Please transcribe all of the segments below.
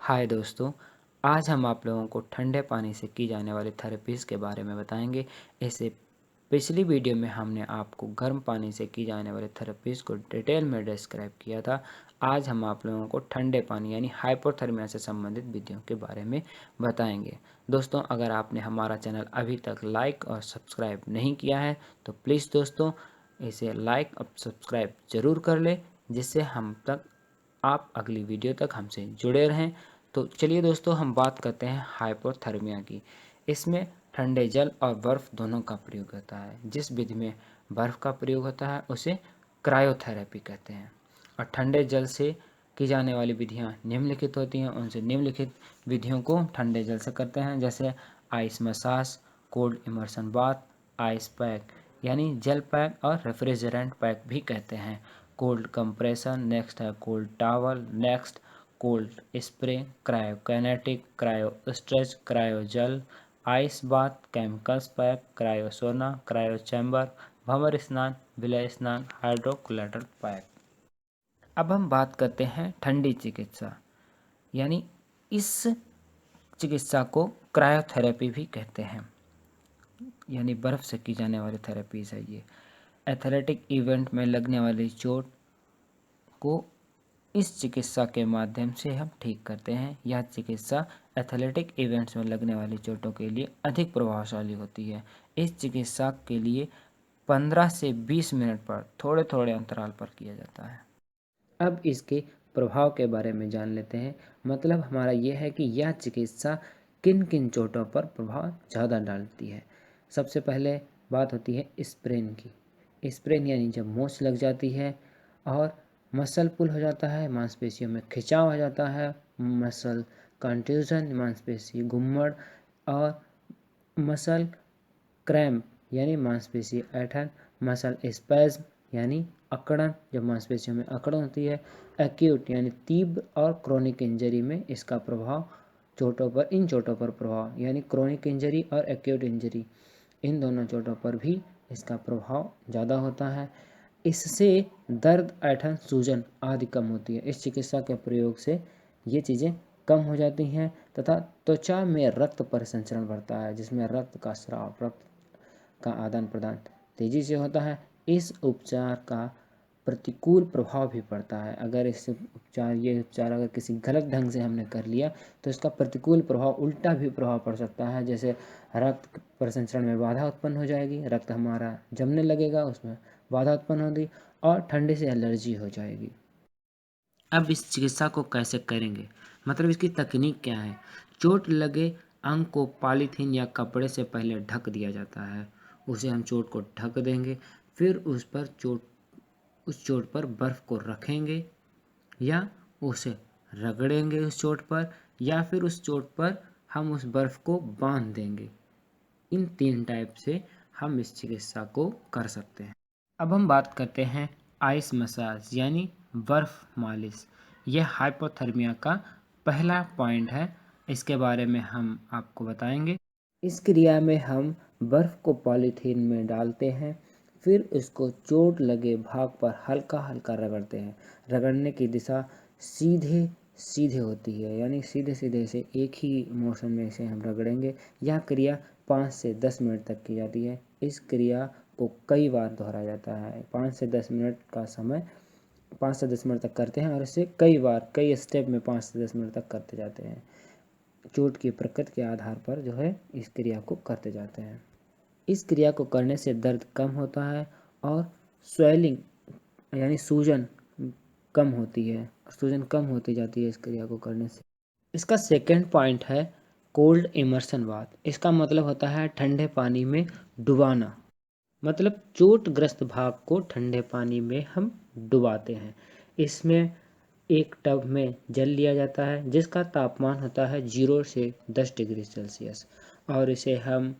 हाय दोस्तों, आज हम आप लोगों को ठंडे पानी से की जाने वाली थेरेपीज़ के बारे में बताएंगे। इससे पिछली वीडियो में हमने आपको गर्म पानी से की जाने वाली थेरेपीज़ को डिटेल में डिस्क्राइब किया था। आज हम आप लोगों को ठंडे पानी यानी हाइपोथर्मिया से संबंधित विधियों के बारे में बताएंगे। दोस्तों, अगर आपने हमारा चैनल अभी तक लाइक और सब्सक्राइब नहीं किया है तो प्लीज़ दोस्तों इसे लाइक और सब्सक्राइब ज़रूर कर लें, जिससे आप अगली वीडियो तक हमसे जुड़े रहें। तो चलिए दोस्तों, हम बात करते हैं हाइपोथर्मिया की। इसमें ठंडे जल और बर्फ़ दोनों का प्रयोग होता है। जिस विधि में बर्फ़ का प्रयोग होता है उसे क्रायोथेरेपी कहते हैं, और ठंडे जल से की जाने वाली विधियाँ निम्नलिखित होती हैं। उनसे निम्नलिखित विधियों को ठंडे जल से करते हैं, जैसे ice massage, cold immersion bath, ice pack यानी जल पैक और रेफ्रिजरेंट पैक भी कहते हैं, कोल्ड कंप्रेशन, नेक्स्ट है cold towel, next cold spray, cryokinetic, cryo stretch, cryo जल, ice bath, chemicals pack, cryo sauna, cryo chamber, भंवर स्नान, विलय स्नान, हाइड्रोकोलेटल पैक। अब हम बात करते हैं ठंडी चिकित्सा, यानी इस चिकित्सा को क्रायोथेरेपी भी कहते हैं, यानी बर्फ़ से की जाने वाली थेरेपीज़ है ये। एथलेटिक इवेंट में लगने वाली चोट को इस चिकित्सा के माध्यम से हम ठीक करते हैं। यह चिकित्सा एथलेटिक इवेंट्स में लगने वाली चोटों के लिए अधिक प्रभावशाली होती है। इस चिकित्सा के लिए 15 से 20 मिनट पर थोड़े थोड़े अंतराल पर किया जाता है। अब इसके प्रभाव के बारे में जान लेते हैं। मतलब हमारा यह है कि यह चिकित्सा किन किन चोटों पर प्रभाव ज़्यादा डालती है। सबसे पहले बात होती है स्प्रेन की। स्प्रेन यानी जब मोच लग जाती है और मसल पुल हो जाता है, मांसपेशियों में खिंचाव हो जाता है, मसल कंट्यूजन, मांसपेशी घुम्मड़, और मसल क्रैम्प यानी मांसपेशी ऐंठन, मसल स्पैज्म यानी अकड़न, जब मांसपेशियों में अकड़न होती है, एक्यूट यानी तीव्र और क्रोनिक इंजरी में इसका प्रभाव इन चोटों पर प्रभाव यानी क्रोनिक इंजरी और एक्यूट इंजरी, इन दोनों चोटों पर भी इसका प्रभाव ज़्यादा होता है। इससे दर्द, ऐंठन, सूजन आदि कम होती है। इस चिकित्सा के प्रयोग से ये चीज़ें कम हो जाती हैं तथा त्वचा में रक्त परिसंचरण बढ़ता है, जिसमें रक्त का स्राव, रक्त का आदान प्रदान तेजी से होता है। इस उपचार का प्रतिकूल प्रभाव भी पड़ता है। अगर ये उपचार अगर किसी गलत ढंग से हमने कर लिया तो इसका प्रतिकूल प्रभाव, उल्टा भी प्रभाव पड़ सकता है। जैसे रक्त परिसंचरण में बाधा उत्पन्न हो जाएगी, रक्त हमारा जमने लगेगा, उसमें बाधा उत्पन्न होगी और ठंडे से एलर्जी हो जाएगी। अब इस चिकित्सा को कैसे करेंगे, मतलब इसकी तकनीक क्या है। चोट लगे अंग को पॉलीथीन या कपड़े से पहले ढक दिया जाता है। उसे हम चोट को ढक देंगे, फिर उस चोट पर बर्फ़ को रखेंगे या उसे रगड़ेंगे उस चोट पर, या फिर उस चोट पर हम उस बर्फ़ को बांध देंगे। इन 3 टाइप से हम इस चिकित्सा को कर सकते हैं। अब हम बात करते हैं आइस मसाज यानी बर्फ़ मालिश। यह हाइपोथर्मिया का पहला पॉइंट है। इसके बारे में हम आपको बताएंगे। इस क्रिया में हम बर्फ़ को पॉलीथीन में डालते हैं, फिर इसको चोट लगे भाग पर हल्का हल्का रगड़ते हैं। रगड़ने की दिशा सीधे सीधे होती है, यानी सीधे सीधे से एक ही मोशन में इसे हम रगड़ेंगे। यह क्रिया 5 से 10 मिनट तक की जाती है। इस क्रिया को कई बार दोहराया जाता है। 5 से 10 मिनट का समय 5 से 10 मिनट तक करते हैं और इसे कई बार कई स्टेप में 5 से 10 मिनट तक करते जाते हैं। चोट की प्रकृति के आधार पर जो है इस क्रिया को करते जाते हैं। इस क्रिया को करने से दर्द कम होता है और स्वेलिंग यानी सूजन कम होती है, सूजन कम होती जाती है इस क्रिया को करने से। इसका सेकंड पॉइंट है कोल्ड इमर्शन बाथ। इसका मतलब होता है ठंडे पानी में डुबाना। मतलब चोटग्रस्त भाग को ठंडे पानी में हम डुबाते हैं। इसमें एक टब में जल लिया जाता है जिसका तापमान होता है 0 से 10 डिग्री सेल्सियस, और इसे हम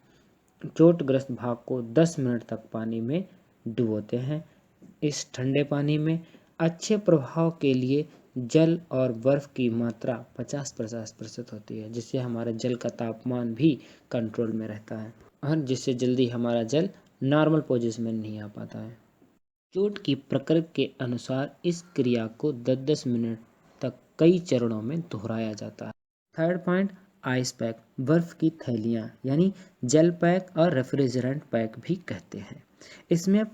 चोटग्रस्त भाग को 10 मिनट तक पानी में डुबोते हैं। इस ठंडे पानी में अच्छे प्रभाव के लिए जल और बर्फ़ की मात्रा 50-50% होती है, जिससे हमारा जल का तापमान भी कंट्रोल में रहता है और जिससे जल्दी हमारा जल नॉर्मल पोजीशन में नहीं आ पाता है। चोट की प्रकृति के अनुसार इस क्रिया को 10-10 मिनट तक कई चरणों में दोहराया जाता है। थर्ड पॉइंट, आइस पैक, बर्फ़ की थैलियाँ यानी जेल पैक और रेफ्रिजरेंट पैक भी कहते हैं। इसमें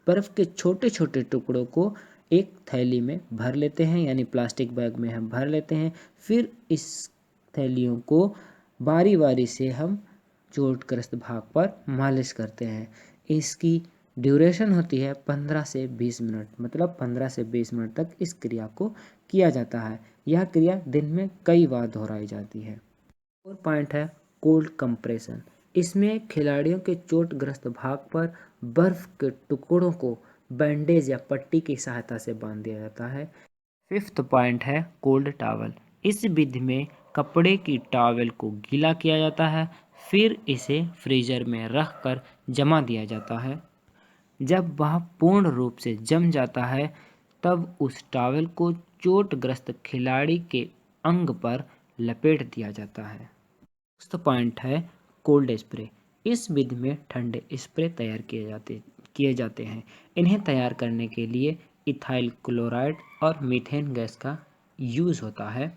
बर्फ़ के छोटे छोटे टुकड़ों को एक थैली में भर लेते हैं यानी प्लास्टिक बैग में हम भर लेते हैं। फिर इस थैलियों को बारी बारी से हम चोटग्रस्त भाग पर मालिश करते हैं। इसकी ड्यूरेशन होती है 15 से 20 मिनट, मतलब 15 से 20 मिनट तक इस क्रिया को किया जाता है। यह क्रिया दिन में कई बार दोहराई जाती है। और पॉइंट है कोल्ड कंप्रेशन। इसमें खिलाड़ियों के चोटग्रस्त भाग पर बर्फ के टुकड़ों को बैंडेज या पट्टी की सहायता से बांध दिया जाता है। फिफ्थ पॉइंट है कोल्ड टॉवल। इस विधि में कपड़े की टॉवल को गीला किया जाता है, फिर इसे फ्रीजर में रख कर जमा दिया जाता है। जब वह पूर्ण रूप से जम जाता है तब उस टॉवल को चोटग्रस्त खिलाड़ी के अंग पर लपेट दिया जाता है। नेक्स्ट पॉइंट है कोल्ड स्प्रे। इस विधि में ठंडे स्प्रे तैयार किए जाते हैं। इन्हें तैयार करने के लिए इथाइल क्लोराइड और मीथेन गैस का यूज़ होता है।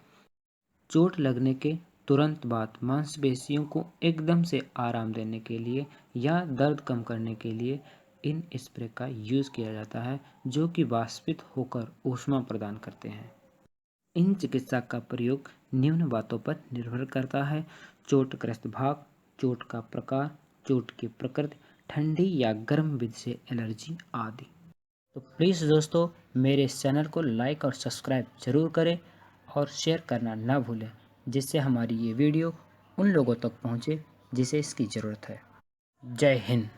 चोट लगने के तुरंत बाद मांसपेशियों को एकदम से आराम देने के लिए या दर्द कम करने के लिए इन स्प्रे का यूज़ किया जाता है, जो कि वाष्पित होकर ऊष्मा प्रदान करते हैं। इन चिकित्सा का प्रयोग निम्न बातों पर निर्भर करता है: चोटग्रस्त भाग, चोट का प्रकार, चोट की प्रकृति, ठंडी या गर्म विधि से एलर्जी आदि। तो प्लीज़ दोस्तों, मेरे इस चैनल को लाइक और सब्सक्राइब ज़रूर करें और शेयर करना ना भूलें, जिससे हमारी ये वीडियो उन लोगों तक पहुँचे जिसे इसकी ज़रूरत है। जय हिंद।